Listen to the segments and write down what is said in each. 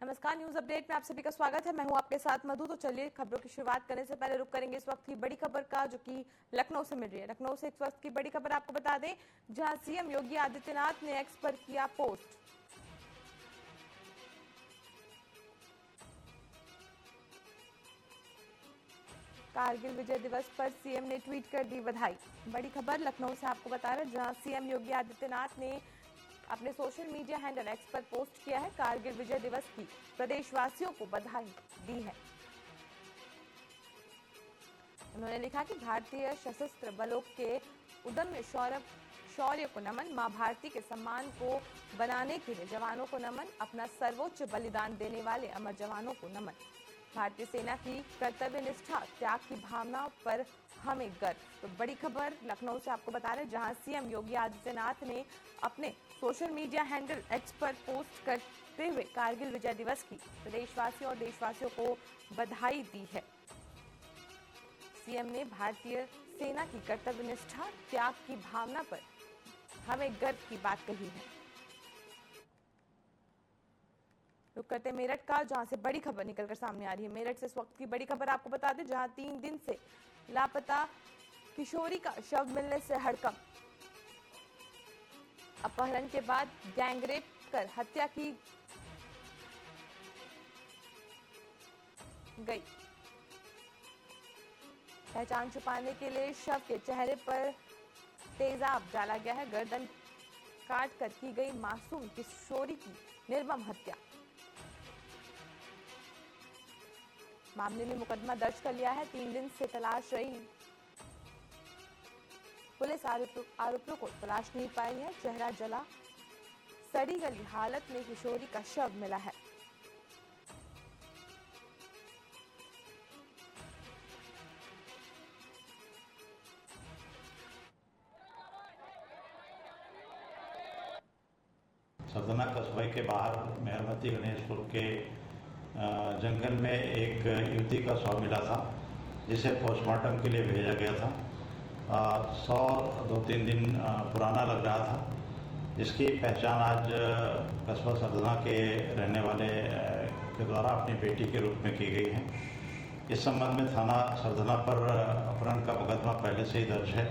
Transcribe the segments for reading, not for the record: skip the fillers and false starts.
नमस्कार, news update में आप सभी का स्वागत है। मैं हूं आपके साथ मधु। तो चलिए खबरों की शुरुआत करने से पहले रुक करेंगे इस वक्त की बड़ी खबर का, जो कि लखनऊ से मिल रही है। लखनऊ से इस वक्त की बड़ी खबर आपको बता दें, जहां सीएम योगी आदित्यनाथ ने एक्स पर किया पोस्ट। कारगिल विजय दिवस पर सीएम ने ट्वीट कर दी बधाई। बड़ी खबर लखनऊ से आपको बता रहे, जहां सीएम योगी आदित्यनाथ ने अपने सोशल मीडिया हैंडल एक्स पर पोस्ट किया है। कारगिल विजय दिवस की प्रदेशवासियों को बधाई दी है। उन्होंने लिखा कि भारतीय सशस्त्र बलों के उदम्य शौर्य को नमन, मां भारती के सम्मान को बनाने के लिए जवानों को नमन, अपना सर्वोच्च बलिदान देने वाले अमर जवानों को नमन। भारतीय सेना की कर्तव्य निष्ठा, त्याग की भावना पर हमें गर्व। तो बड़ी खबर लखनऊ से आपको बता रहे, जहां सीएम योगी आदित्यनाथ ने अपने सोशल मीडिया हैंडल एक्स पर पोस्ट करते हुए कारगिल विजय दिवस की प्रदेशवासियों और देशवासियों को बधाई दी है। सीएम ने भारतीय सेना की कर्तव्य निष्ठा, त्याग की भावना पर हमें गर्व की बात कही है। रुक करते मेरठ का, जहां से बड़ी खबर निकलकर सामने आ रही है। मेरठ से इस वक्त की बड़ी खबर आपको बता दें, जहां 3 दिन से लापता किशोरी का शव मिलने से हड़कंप। अपहरण के बाद गैंगरेप कर हत्या की गई। पहचान छुपाने के लिए शव के चेहरे पर तेजाब डाला गया है। गर्दन काट कर की गई मासूम किशोरी की निर्मम हत्या। मामले में मुकदमा दर्ज कर लिया है। 3 दिन से तलाश रही पुलिस आरोपियों को तलाश नहीं पाई है। चेहरा जला, सड़ी गली हालत में किशोरी का शव मिला है। सरदना कस्बे के बाहर मेहरमती गणेशपुर के जंगल में एक युवती का शव मिला था, जिसे पोस्टमार्टम के लिए भेजा गया था। 2-3 दिन पुराना लग रहा था, जिसकी पहचान आज कस्बा सरदना के रहने वाले के द्वारा अपनी बेटी के रूप में की गई है। इस संबंध में थाना सरदना पर अपहरण का मुकदमा पहले से ही दर्ज है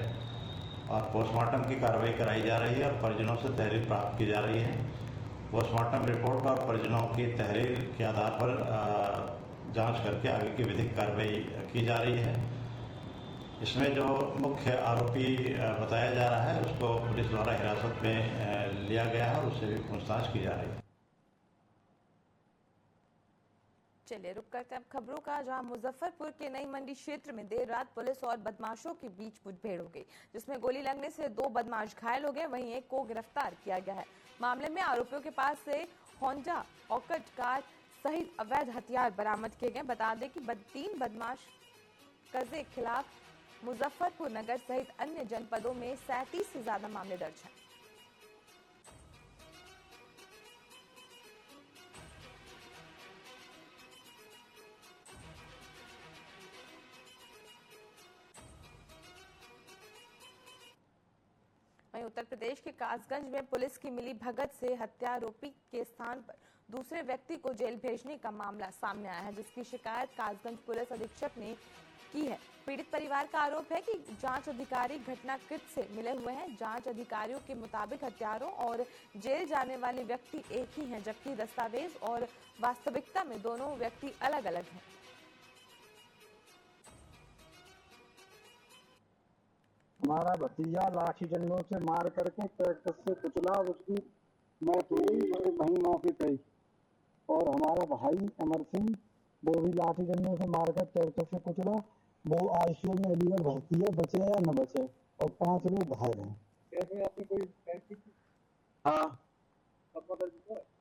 और पोस्टमार्टम की कार्रवाई कराई जा रही है और परिजनों से तहरीर प्राप्त की जा रही है। पोस्टमार्टम रिपोर्ट और परिजनों की तहरीर के आधार पर जांच करके आगे की विधिक कार्रवाई की जा रही है। इसमें जो मुख्य आरोपी बताया जा रहा है, उसको पुलिस द्वारा हिरासत में लिया गया है और उससे भी पूछताछ की जा रही है। चलिए रुक करते हैं अब खबरों का, जहां मुजफ्फरपुर के नई मंडी क्षेत्र में देर रात पुलिस और बदमाशों के बीच मुठभेड़ हो गई, जिसमें गोली लगने से 2 बदमाश घायल हो गए। वहीं एक को गिरफ्तार किया गया है। मामले में आरोपियों के पास से होंडा ऑर्किड कार सहित अवैध हथियार बरामद किए गए। बता दें कि 3 बदमाश के खिलाफ मुजफ्फरपुर नगर सहित अन्य जनपदों में 37 से ज्यादा मामले दर्ज हैं। वहीं उत्तर प्रदेश के कासगंज में पुलिस की मिली भगत से हत्यारोपी के स्थान पर दूसरे व्यक्ति को जेल भेजने का मामला सामने आया है, जिसकी शिकायत कासगंज पुलिस अधीक्षक ने की है। पीड़ित परिवार का आरोप है कि जांच अधिकारी घटनाकृत से मिले हुए हैं। जांच अधिकारियों के मुताबिक हत्यारों और जेल जाने वाले व्यक्ति एक ही हैं, जबकि दस्तावेज और वास्तविकता में दोनों व्यक्ति अलग अलग हैं। हमारा भतीजा लाठी डंडों से मार करके ट्रैक्टर से कुचला, उसकी मौत हो गई वहीं मौके पे। और हमारा भाई अमर सिंह, वो भी लाठी डंडों से मारकर ट्रैक्टर से कुचला। वो आईसीयू में अलीगढ़ भर्ती है, बचे या न बचे। और 5 लोग घायल हैं। कैसे आपने कोई? हाँ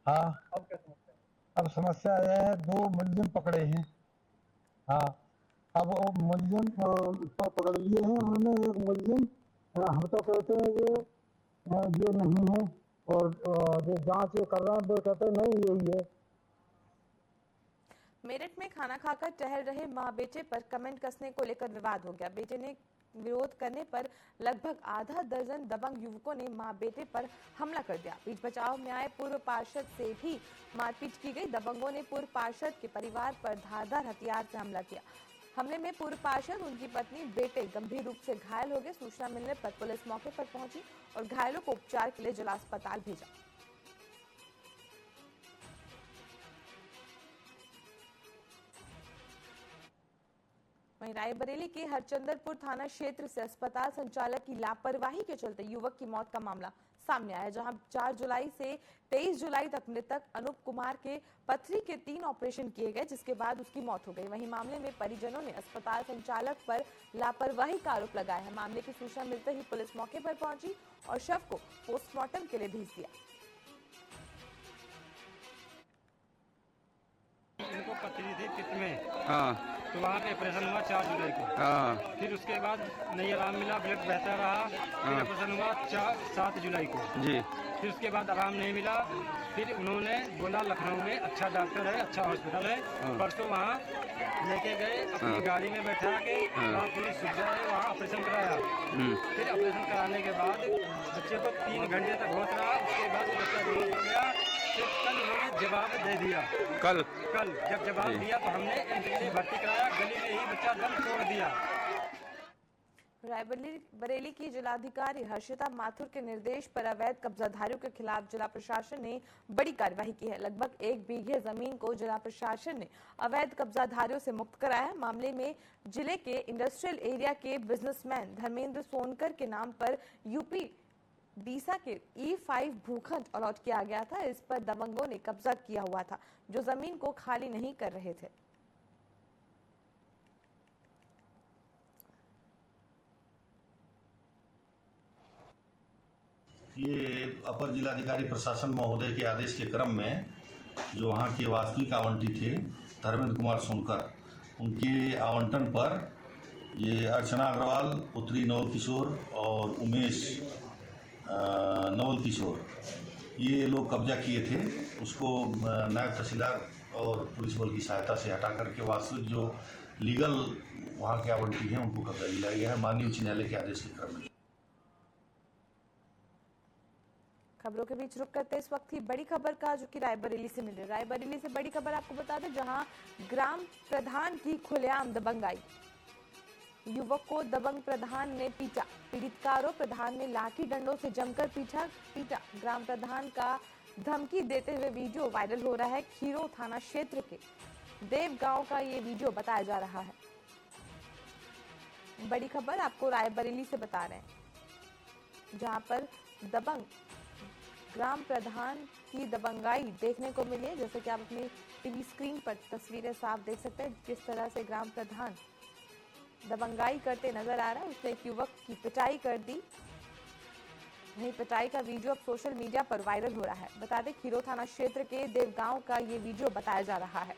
हाँ। अब क्या समस्या? अब समस्या यह है, 2 मुलजिम पकड़े हैं। हाँ, अब वो मुलजिम तो पकड़ लिए हैं उन्होंने। एक मुलजिम हम तो कहते हैं ये नहीं है, और जो जांच ये कर रहे हैं वो कहते हैं नहीं यही है। मेरठ में खाना खाकर टहल रहे मां बेटे पर कमेंट कसने को लेकर विवाद हो गया। बेटे ने विरोध करने पर लगभग आधा दर्जन दबंग युवकों ने मां बेटे पर हमला कर दिया। बीच बचाव में आए पूर्व पार्षद से भी मारपीट की गई। दबंगों ने पूर्व पार्षद के परिवार पर धारदार हथियार से हमला किया। हमले में पूर्व पार्षद, उनकी पत्नी, बेटे गंभीर रूप से घायल हो गए। सूचना मिलने पर पुलिस मौके पर पहुंची और घायलों को उपचार के लिए जिला अस्पताल भेजा। वहीं रायबरेली के हरचंदरपुर थाना क्षेत्र से अस्पताल संचालक की लापरवाही के चलते युवक की मौत का मामला सामने आया, जहां 4 जुलाई से 23 जुलाई तक मृतक अनूप कुमार के पथरी के 3 ऑपरेशन किए गए, जिसके बाद उसकी मौत हो गई। वहीं मामले में परिजनों ने अस्पताल संचालक पर लापरवाही का आरोप लगाया है। मामले की सूचना मिलते ही पुलिस मौके पर पहुंची और शव को पोस्टमार्टम के लिए भेज दिया। इनको पथरी थी पित्त में, तो वहाँ पे ऑपरेशन हुआ 4 जुलाई को। फिर उसके बाद नहीं आराम मिला, ब्लड बहता रहा। फिर ऑपरेशन हुआ 7 जुलाई को जी। फिर उसके बाद आराम नहीं मिला। फिर उन्होंने बोला लखनऊ में अच्छा डॉक्टर है, अच्छा हॉस्पिटल है, परसों वहाँ लेके गए, अपनी गाड़ी में बैठा के वहाँ पूरी सुविधा है, वहाँ ऑपरेशन कराया। फिर ऑपरेशन कराने के बाद बच्चे को 3 घंटे तक होश रहा। उसके बाद बच्चा बेहोश हो गया। फिर कल उन्होंने जवाब दे दिया। कल जब जवाब दिया तो हमने एमपी भर्ती कराया। गली में ही बच्चा दम तोड़ दिया। रायबरेली की जिलाधिकारी हर्षिता माथुर के निर्देश पर अवैध कब्जाधारियों के खिलाफ जिला प्रशासन ने बड़ी कार्रवाई की है। लगभग 1 बीघे जमीन को जिला प्रशासन ने अवैध कब्जाधारियों से मुक्त कराया है। मामले में जिले के इंडस्ट्रियल एरिया के बिजनेसमैन धर्मेंद्र सोनकर के नाम पर यूपी डीसा के E5 भूखंड अलॉट किया गया था। इस पर दबंगों ने कब्जा किया हुआ था, जो जमीन को खाली नहीं कर रहे थे। ये अपर जिलाधिकारी प्रशासन महोदय के आदेश के क्रम में जो वहाँ के वास्तविक आवंटी थे धर्मेंद्र कुमार सोनकर, उनके आवंटन पर ये अर्चना अग्रवाल, पुत्री नवल किशोर और उमेश नवल किशोर, ये लोग कब्जा किए थे। उसको नायब तहसीलदार और पुलिस बल की सहायता से हटा करके वास्तविक जो लीगल वहाँ के आवंटी हैं उनको कब्जा दिलाया गया है माननीय उच्च न्यायालय के आदेश के क्रम में। खबरों के बीच रुक करते इस वक्त ही बड़ी खबर का, जो कि रायबरेली से मिल रही है। रायबरेली से बड़ी खबर आपको बता दें, जहां ग्राम प्रधान की खुलेआम दबंगाई। युवक को दबंग प्रधान ने पीटा। पीड़ित का आरोप, प्रधान ने लाठी डंडों से जमकर पीटा। ग्राम प्रधान का धमकी देते हुए वीडियो वायरल हो रहा है। खीरो थाना क्षेत्र के देव गांव का ये वीडियो बताया जा रहा है। बड़ी खबर आपको रायबरेली से बता रहे हैं, जहां पर दबंग ग्राम प्रधान की दबंगाई देखने को मिली है। जैसे कि आप अपनी टीवी स्क्रीन पर तस्वीरें साफ देख सकते हैं, किस तरह से ग्राम प्रधान दबंगाई करते नजर आ रहा है। उसने एक युवक की पिटाई कर दी। वहीं पिटाई का वीडियो अब सोशल मीडिया पर वायरल हो रहा है। बता दें, खीरो थाना क्षेत्र के देवगांव का ये वीडियो बताया जा रहा है।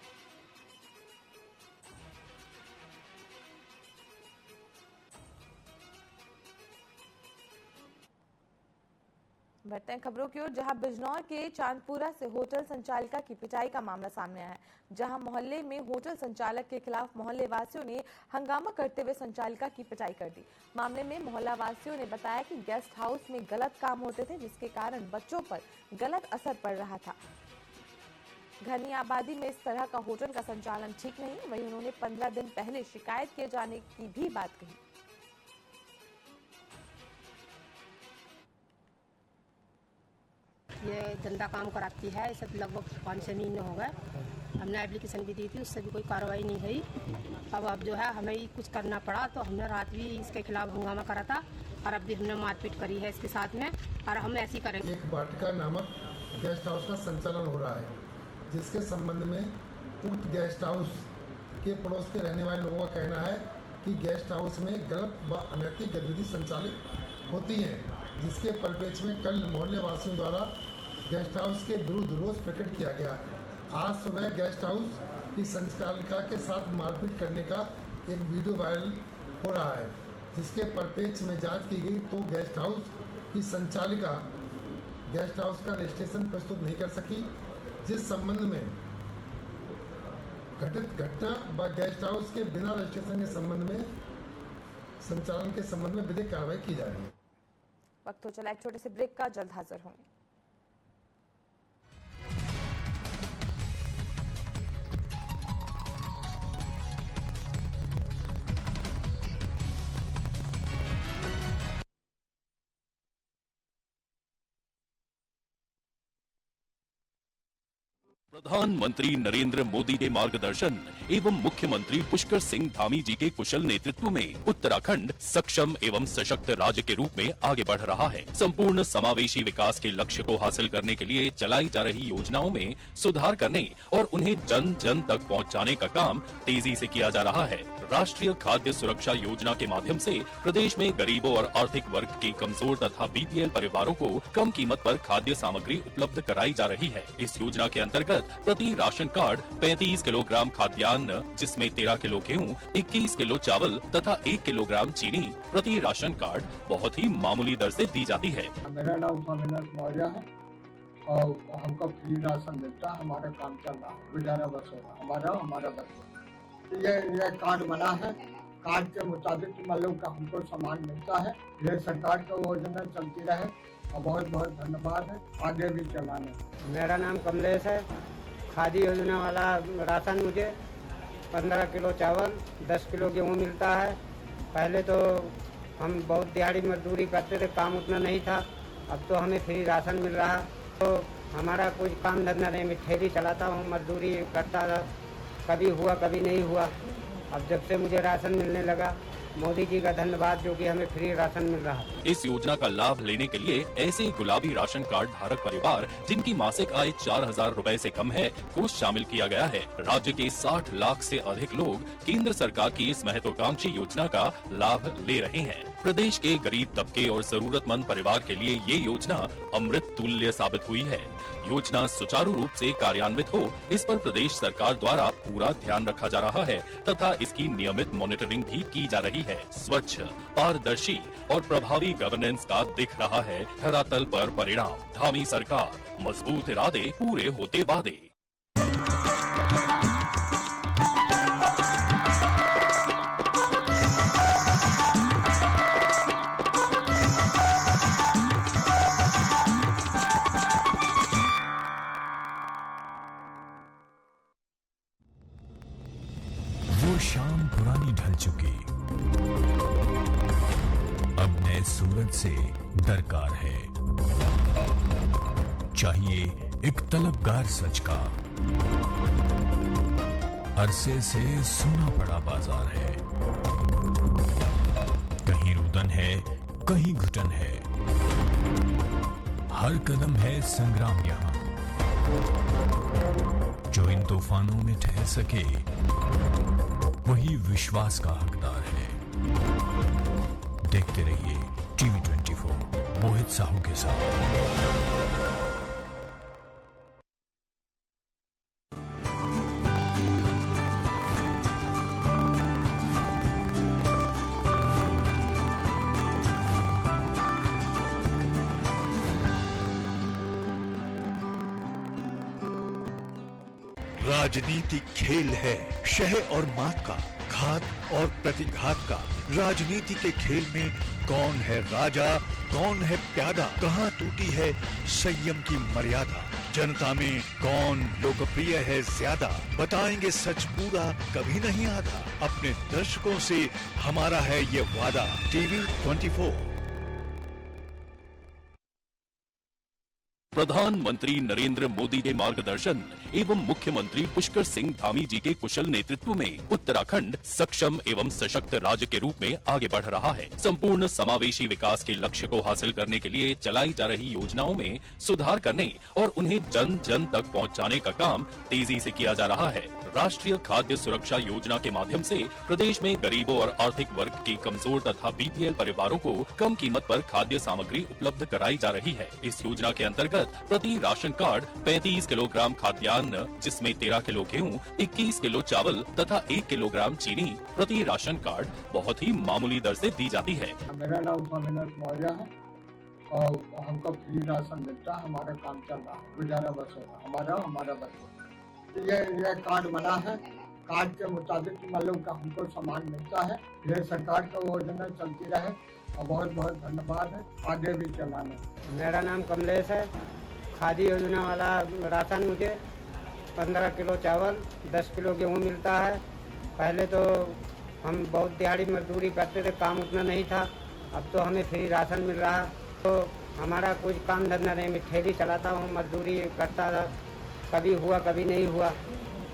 बढ़ते हैं खबरों की ओर, जहां बिजनौर के चांदपुरा से होटल संचालिका की पिटाई का मामला सामने आया है। जहां मोहल्ले में होटल संचालक के खिलाफ मोहल्ले वासियों ने हंगामा करते हुए संचालिका की पिटाई कर दी। मामले में मोहल्ला वासियों ने बताया कि गेस्ट हाउस में गलत काम होते थे, जिसके कारण बच्चों पर गलत असर पड़ रहा था। घनी आबादी में इस तरह का होटल का संचालन ठीक नहीं है। वहीं उन्होंने 15 दिन पहले शिकायत किए जाने की भी बात कही। ये गंदा काम कराती है। इसे लगभग 5-6 महीने हो गए। हमने एप्लीकेशन भी दी थी, उससे भी कोई कार्रवाई नहीं हुई। अब जो है हमें कुछ करना पड़ा, तो हमने रात भी इसके खिलाफ हंगामा करा था और अब भी हमने मारपीट करी है इसके साथ में, और हम ऐसे ही करेंगे। एक वाटिका नामक गेस्ट हाउस का संचालन हो रहा है, जिसके संबंध में उक्त गेस्ट हाउस के पड़ोस के रहने वाले लोगों का कहना है कि गेस्ट हाउस में गलत व अनैतिक गतिविधि संचालित होती है, जिसके परिप्रेक्ष्य में कल मोहल्ले वासियों द्वारा गेस्ट हाउस के विरुद्ध रोष प्रकट किया गया। आज सुबह गेस्ट हाउस की संचालिका के साथ मारपीट करने का एक वीडियो वायरल हो रहा है, जिसके परिप्रेक्ष्य में जांच की गई तो गेस्ट हाउस की संचालिका गेस्ट हाउस का रजिस्ट्रेशन प्रस्तुत नहीं कर सकी, जिस संबंध में घटित घटना व गेस्ट हाउस के बिना रजिस्ट्रेशन के संबंध में संचालन के संबंध में विधिक कार्रवाई की जा रही है। वक्त हो चला एक छोटे से ब्रेक का, जल्द हाजिर होंगे। प्रधानमंत्री नरेंद्र मोदी के मार्गदर्शन एवं मुख्यमंत्री पुष्कर सिंह धामी जी के कुशल नेतृत्व में उत्तराखंड सक्षम एवं सशक्त राज्य के रूप में आगे बढ़ रहा है। संपूर्ण समावेशी विकास के लक्ष्य को हासिल करने के लिए चलाई जा रही योजनाओं में सुधार करने और उन्हें जन जन तक पहुंचाने का काम तेजी से किया जा रहा है। राष्ट्रीय खाद्य सुरक्षा योजना के माध्यम से प्रदेश में गरीबों और आर्थिक वर्ग के कमजोर तथा बीपीएल परिवारों को कम कीमत पर खाद्य सामग्री उपलब्ध कराई जा रही है। इस योजना के अंतर्गत प्रति राशन कार्ड 35 किलोग्राम खाद्यान्न, जिसमें 13 किलो गेहूँ, 21 किलो चावल तथा 1 किलोग्राम चीनी प्रति राशन कार्ड बहुत ही मामूली दर से दी जाती है। मेरा नाम स्वामीनाथ मौर्य है और हमको फ्री राशन मिलता है। हमारा काम चल रहा है, गुजारा बस हो रहा है, हमारा बस। ये कार्ड बना है, कार्ड के मुताबिक मतलब का हमको सामान मिलता है। ये सरकार की योजना चलती रहे और बहुत बहुत धन्यवाद है, आगे भी चलाने। मेरा नाम कमलेश है। खादी योजना वाला राशन मुझे 15 किलो चावल, 10 किलो गेहूँ मिलता है। पहले तो हम बहुत दिहाड़ी मजदूरी करते थे, काम उतना नहीं था। अब तो हमें फ्री राशन मिल रहा। तो हमारा कोई काम धंधा नहीं, मैं ठेली चलाता हूँ, मजदूरी करता था, कभी हुआ कभी नहीं हुआ। अब जब से मुझे राशन मिलने लगा, मोदी जी का धन्यवाद जो कि हमें फ्री राशन मिल रहा है। इस योजना का लाभ लेने के लिए ऐसे गुलाबी राशन कार्ड धारक परिवार जिनकी मासिक आय 4,000 रुपए से कम है को शामिल किया गया है। राज्य के 60 लाख से अधिक लोग केंद्र सरकार की इस महत्वाकांक्षी योजना का लाभ ले रहे हैं। प्रदेश के गरीब तबके और जरूरतमंद परिवार के लिए ये योजना अमृत तुल्य साबित हुई है। योजना सुचारू रूप से कार्यान्वित हो, इस पर प्रदेश सरकार द्वारा पूरा ध्यान रखा जा रहा है तथा इसकी नियमित मॉनिटरिंग भी की जा रही है। स्वच्छ, पारदर्शी और प्रभावी गवर्नेंस का दिख रहा है धरातल पर परिणाम। धामी सरकार, मजबूत इरादे, पूरे होते वादे। शाम पुरानी ढल चुकी, अब नए सूरज से दरकार है। चाहिए एक तलबगार सच का। अरसे से सूना पड़ा बाजार है, कहीं रुदन है, कहीं घुटन है, हर कदम है संग्राम यहां। जो इन तूफानों में ठहर सके वही विश्वास का हकदार है। देखते रहिए टीवी 24 मोहित साहू के साथ। राजनीति खेल है शह और मात का, घात और प्रतिघात का। राजनीति के खेल में कौन है राजा, कौन है प्यादा, कहाँ टूटी है संयम की मर्यादा। जनता में कौन लोकप्रिय है ज्यादा, बताएंगे सच पूरा कभी नहीं आधा। अपने दर्शकों से हमारा है ये वादा। टीवी 24। प्रधानमंत्री नरेंद्र मोदी के मार्गदर्शन एवं मुख्यमंत्री पुष्कर सिंह धामी जी के कुशल नेतृत्व में उत्तराखंड सक्षम एवं सशक्त राज्य के रूप में आगे बढ़ रहा है। संपूर्ण समावेशी विकास के लक्ष्य को हासिल करने के लिए चलाई जा रही योजनाओं में सुधार करने और उन्हें जन जन तक पहुंचाने का काम तेजी से किया जा रहा है। राष्ट्रीय खाद्य सुरक्षा योजना के माध्यम से प्रदेश में गरीबों और आर्थिक वर्ग के कमजोर तथा बीपीएल परिवारों को कम कीमत पर खाद्य सामग्री उपलब्ध कराई जा रही है। इस योजना के अंतर्गत प्रति राशन कार्ड 35 किलोग्राम खाद्यान्न, जिसमें 13 किलो गेहूँ, 21 किलो चावल तथा 1 किलोग्राम चीनी प्रति राशन कार्ड बहुत ही मामूली दर से दी जाती है। मेरा नाम स्वामीनाथ मौर्य है और हमको फ्री राशन मिलता है। हमारा काम चल रहा है, गुजारा बस हो रहा है, हमारा बस। ये कार्ड बना है, कार्ड के मुताबिक मतलब का हमको सामान मिलता है। ये सरकार का योजना चलती रहे और बहुत बहुत धन्यवाद है, आगे भी चलाना। मेरा नाम कमलेश है। खादी योजना वाला राशन मुझे 15 किलो चावल 10 किलो गेहूँ मिलता है। पहले तो हम बहुत दिहाड़ी मजदूरी करते थे, काम उतना नहीं था। अब तो हमें फ्री राशन मिल रहा। तो हमारा कुछ काम धंधा नहीं, मैं ठेली चलाता हूँ, मजदूरी करता था, कभी हुआ कभी नहीं हुआ।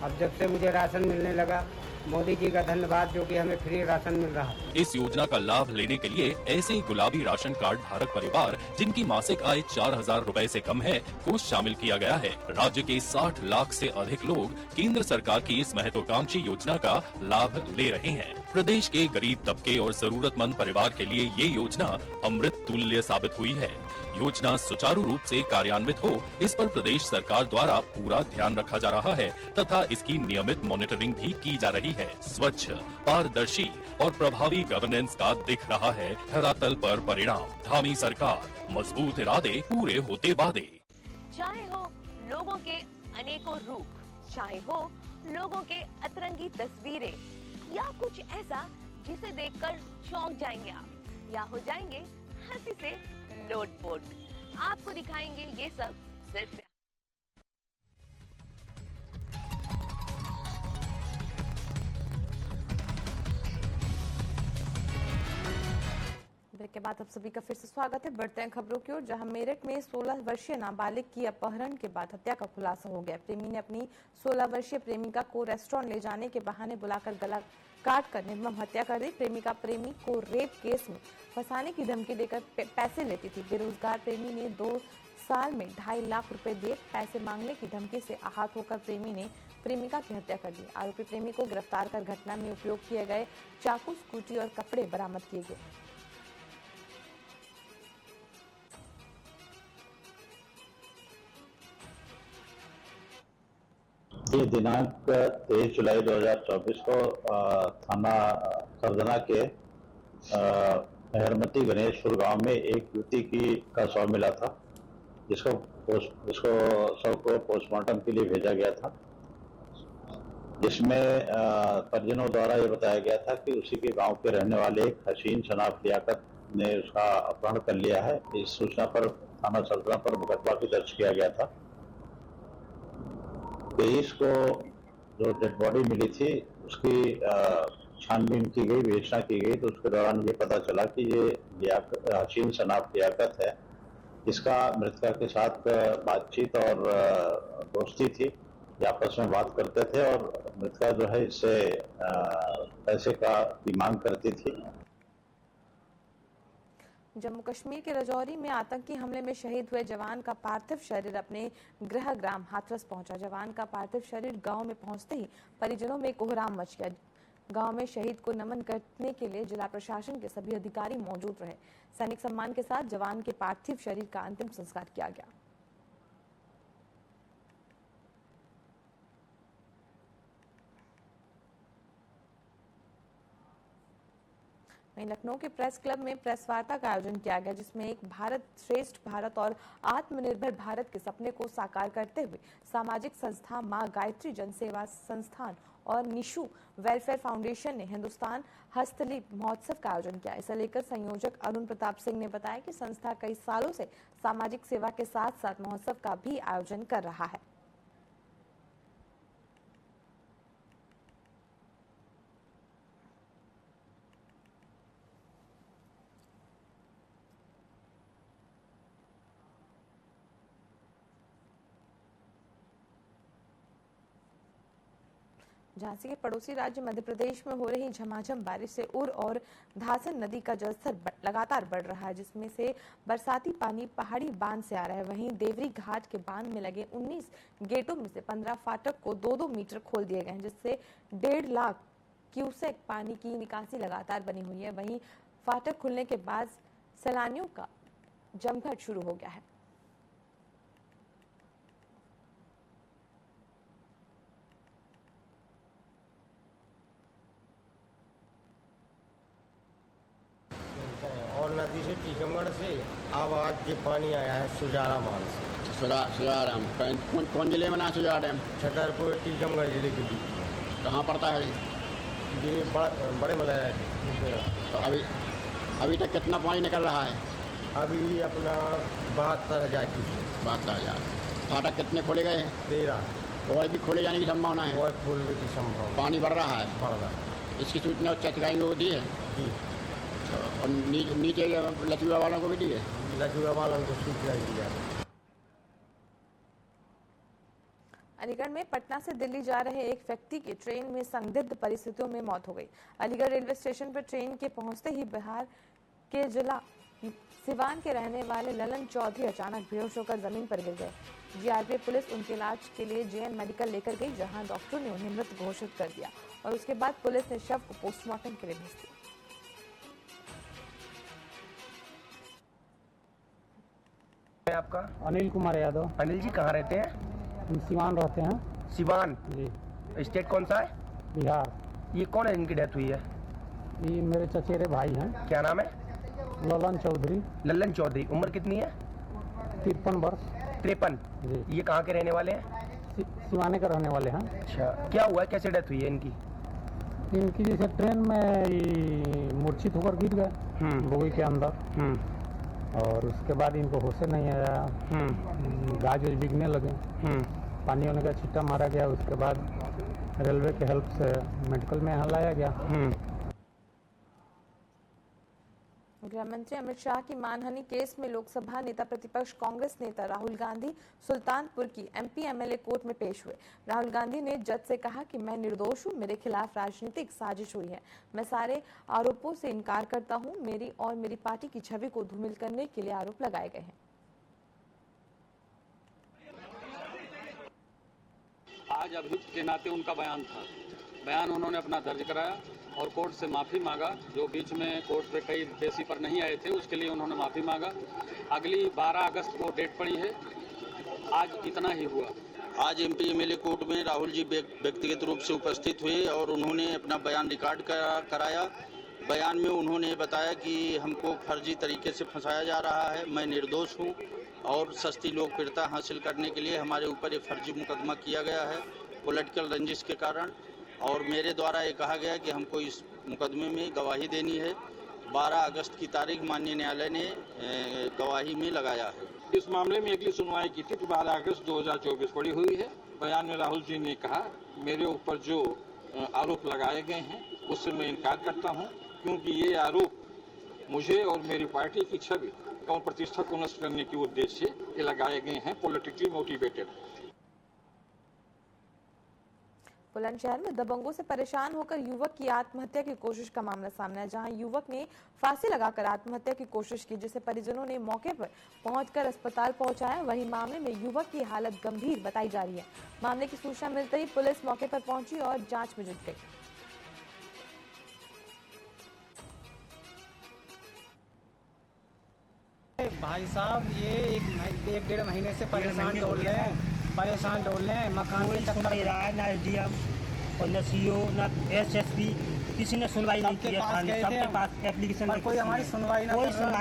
अब जब से मुझे राशन मिलने लगा, मोदी जी का धन्यवाद जो कि हमें फ्री राशन मिल रहा है। इस योजना का लाभ लेने के लिए ऐसे गुलाबी राशन कार्ड धारक परिवार जिनकी मासिक आय 4,000 रुपए से कम है को शामिल किया गया है। राज्य के 60 लाख से अधिक लोग केंद्र सरकार की इस महत्वाकांक्षी योजना का लाभ ले रहे हैं। प्रदेश के गरीब तबके और जरूरतमंद परिवार के लिए ये योजना अमृत तुल्य साबित हुई है। योजना सुचारू रूप से कार्यान्वित हो, इस पर प्रदेश सरकार द्वारा पूरा ध्यान रखा जा रहा है तथा इसकी नियमित मॉनिटरिंग भी की जा रही है। स्वच्छ, पारदर्शी और प्रभावी गवर्नेंस का दिख रहा है धरातल पर परिणाम। धामी सरकार, मजबूत इरादे, पूरे होते वादे। चाहे हो लोगों के अनेकों रूप, चाहे हो लोगों के अतरंगी तस्वीरें, या कुछ ऐसा जिसे देखकर चौंक जाएंगे आप, या हो जाएंगे हंसी से लोटपोट। आपको दिखाएंगे ये सब सिर्फ ब्रेक के बाद आप सभी का फिर से स्वागत है। बढ़ते हैं खबरों की ओर, जहां मेरठ में 16 वर्षीय नाबालिग की अपहरण के बाद हत्या का खुलासा हो गया। प्रेमी ने अपनी 16 वर्षीय प्रेमिका को रेस्टोरेंट ले जाने के बहाने बुलाकर गला काट कर निर्मम हत्या कर दी। प्रेमिका प्रेमी को रेप केस में फंसाने की धमकी देकर पैसे लेती थी। बेरोजगार प्रेमी ने 2 साल में 2.5 लाख रुपए दिए। पैसे मांगने की धमकी से आहत होकर प्रेमी ने प्रेमिका की हत्या कर दी। आरोपी प्रेमी को गिरफ्तार कर घटना में उपयोग किए गए चाकू, स्कूटी और कपड़े बरामद किए गए। ये दिनांक 23 जुलाई 2024 को थाना सरदना के मेहरमती गणेशपुर गांव में एक युवती का शव मिला था, जिसको शव को पोस्टमार्टम के लिए भेजा गया था, जिसमें परिजनों द्वारा ये बताया गया था कि उसी के गांव के रहने वाले एक हसीन शनाख्त लियाकत ने उसका अपहरण कर लिया है। इस सूचना पर थाना सरदना पर मुकदमा भी दर्ज किया गया था। 23 को जो डेड बॉडी मिली थी उसकी छानबीन की गई, विवेचना की गई, तो उसके दौरान ये पता चला कि ये हसीन शनाख्त लियाकत है, जिसका मृतका के साथ बातचीत और दोस्ती थी। ये आपस में बात करते थे और मृतका जो है इससे पैसे की मांग करती थी। जम्मू कश्मीर के राजौरी में आतंकी हमले में शहीद हुए जवान का पार्थिव शरीर अपने गृह ग्राम हाथरस पहुंचा। जवान का पार्थिव शरीर गांव में पहुंचते ही परिजनों में कोहराम मच गया। गांव में शहीद को नमन करने के लिए जिला प्रशासन के सभी अधिकारी मौजूद रहे। सैनिक सम्मान के साथ जवान के पार्थिव शरीर का अंतिम संस्कार किया गया। वहीं लखनऊ के प्रेस क्लब में प्रेस वार्ता का आयोजन किया गया, जिसमें एक भारत श्रेष्ठ भारत और आत्मनिर्भर भारत के सपने को साकार करते हुए सामाजिक संस्था मां गायत्री जनसेवा संस्थान और निशु वेलफेयर फाउंडेशन ने हिंदुस्तान हस्तलिपि महोत्सव का आयोजन किया। इसे लेकर संयोजक अरुण प्रताप सिंह ने बताया कि संस्था कई सालों से सामाजिक सेवा के साथ साथ महोत्सव का भी आयोजन कर रहा है। झांसी के पड़ोसी राज्य मध्य प्रदेश में हो रही झमाझम बारिश से उर और धासन नदी का जलस्तर लगातार बढ़ रहा है, जिसमें से बरसाती पानी पहाड़ी बांध से आ रहा है। वहीं देवरी घाट के बांध में लगे 19 गेटों में से 15 फाटक को 2-2 मीटर खोल दिए गए हैं, जिससे 1.5 लाख क्यूसेक पानी की निकासी लगातार बनी हुई है। वहीं फाटक खुलने के बाद सैलानियों का जमघट शुरू हो गया है। और नदी से टीकमगढ़ से अब आज ये पानी आया है सुजारा बांध से। सुजारा कौन जिले में ना सुजारा डैम? छतरपुर टीकमगढ़ जिले के बीच में। कहाँ पड़ता है? ये बड़े मतलब अभी तक कितना पानी निकल रहा है? अभी अपना 72,000 की 72,000। फाटक कितने खोले गए हैं? 13। और भी खोले जाने की संभावना है? और खोलने की संभावना। पानी बढ़ रहा है? बढ़ रहा है। इसकी सूचना उच्च अधिकारी को दी है? जी। और नीचे लचुआ वालों को भी दी है? लचुआ वालों को सूचना दी है। अलीगढ़ में पटना से दिल्ली जा रहे एक व्यक्ति की ट्रेन में संदिग्ध परिस्थितियों में मौत हो गई। अलीगढ़ रेलवे स्टेशन पर ट्रेन के पहुंचते ही बिहार के जिला सिवान के रहने वाले ललन चौधरी अचानक बेहोश होकर जमीन पर गिर गए। जीआरपीएफ पुलिस उनके इलाज के लिए जेएन मेडिकल लेकर गई, जहां डॉक्टरों ने उन्हें मृत घोषित कर दिया और उसके बाद पुलिस ने शव को पोस्टमार्टम के लिए भेज दिया। आपका? अनिल कुमार यादव। अनिल जी कहाँ रहते हैं? हम सिवान रहते हैं। सिवान जी। स्टेट कौन सा है? बिहार। ये कौन है इनकी डेथ हुई है? ये मेरे चचेरे भाई हैं। क्या नाम है? ललन चौधरी। ललन चौधरी। उम्र कितनी है? 53 वर्ष। 53। जी। ये कहाँ के रहने वाले हैं? सिवाने के रहने वाले हैं। अच्छा, क्या हुआ, कैसे डेथ हुई है इनकी? इनकी जैसे ट्रेन में मूर्छित होकर गिर गए बोगी के अंदर, और उसके बाद इनको होश नहीं आया, गाज वाज बिकने लगे, पानी होने का छिट्टा मारा गया, उसके बाद रेलवे के हेल्प से मेडिकल में यहाँ लाया गया। गृह मंत्री अमित शाह की मानहानि केस में लोकसभा नेता प्रतिपक्ष कांग्रेस नेता राहुल गांधी सुल्तानपुर की एमपी एमएलए कोर्ट में पेश हुए। राहुल गांधी ने जज से कहा कि मैं निर्दोष हूं, मेरे खिलाफ राजनीतिक साजिश हुई है, मैं सारे आरोपों से इनकार करता हूं, मेरी और मेरी पार्टी की छवि को धूमिल करने के लिए आरोप लगाए गए हैं। आज अभियुक्त के नाते उनका बयान था, बयान उन्होंने अपना दर्ज कराया और कोर्ट से माफ़ी मांगा। जो बीच में कोर्ट पे कई पेशी पर नहीं आए थे उसके लिए उन्होंने माफ़ी मांगा। अगली 12 अगस्त को डेट पड़ी है। आज इतना ही हुआ। आज एमपी एमएलए कोर्ट में राहुल जी व्यक्तिगत रूप से उपस्थित हुए और उन्होंने अपना बयान रिकॉर्ड कराया। बयान में उन्होंने बताया कि हमको फर्जी तरीके से फंसाया जा रहा है, मैं निर्दोष हूँ और सस्ती लोकप्रियता हासिल करने के लिए हमारे ऊपर ये फर्जी मुकदमा किया गया है पॉलिटिकल रंजिश के कारण, और मेरे द्वारा ये कहा गया कि हमको इस मुकदमे में गवाही देनी है। 12 अगस्त की तारीख माननीय न्यायालय ने गवाही में लगाया है। इस मामले में अगली सुनवाई की थी 12 अगस्त 2024 पड़ी हुई है। बयान में राहुल जी ने कहा मेरे ऊपर जो आरोप लगाए गए हैं उससे मैं इनकार करता हूं, क्योंकि ये आरोप मुझे और मेरी पार्टी की छवि और प्रतिष्ठा को नष्ट करने के उद्देश्य से ये लगाए गए हैं, पॉलिटिकली मोटिवेटेड। बुलंदशहर में दबंगों से परेशान होकर युवक की आत्महत्या की कोशिश का मामला सामने आया, जहां युवक ने फांसी लगाकर आत्महत्या की कोशिश की, जिसे परिजनों ने मौके पर पहुंचकर अस्पताल पहुंचाया। वहीं मामले में युवक की हालत गंभीर बताई जा रही है। मामले की सूचना मिलते ही पुलिस मौके पर पहुंची और जांच में जुट गई। भाई साहब ये एक 1.5 महीने से परेशान डोल रहे हैं, मकान में चक्कर रहा है, ना एसडीएम और न सीओ न एसएसपी किसी ने सुनवाई नहीं की है। सबके पास एप्लीकेशन पर कोई हमारी सुनवाई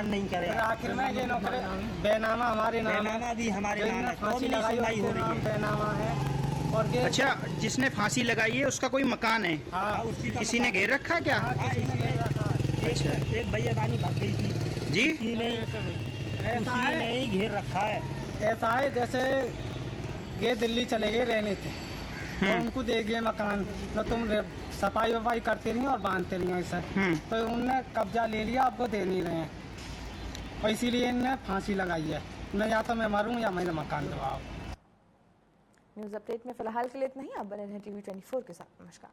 नहीं करे। आखिर में ये नौकरी बेनामा हमारे नाम, बेनामा भी हमारे नाम है, तो भी नहीं सुनवाई हो रही है। बेनामा है। और अच्छा, जिसने फांसी लगाई है उसका कोई मकान है? हाँ, किसी ने घेर रखा क्या? अच्छा, एक भैया रानी भाग गई थी जी, उसी ने ही घेर रखा है। ऐसा है जैसे ये दिल्ली चले गए रहने थे तो उनको दे गए मकान, तो तुम सफाई वफाई करते नहीं और बांधते नहीं ऐसा, तो उनने कब्जा ले लिया, आपको दे नहीं रहे हैं, और इसीलिए इनने फांसी लगाई है। मैं या तो मैं मरूं या मेरा मकान दबाओ। न्यूज अपडेट में फिलहाल के लिए इतना ही। आप बने रहें TV 24 के साथ। नमस्कार।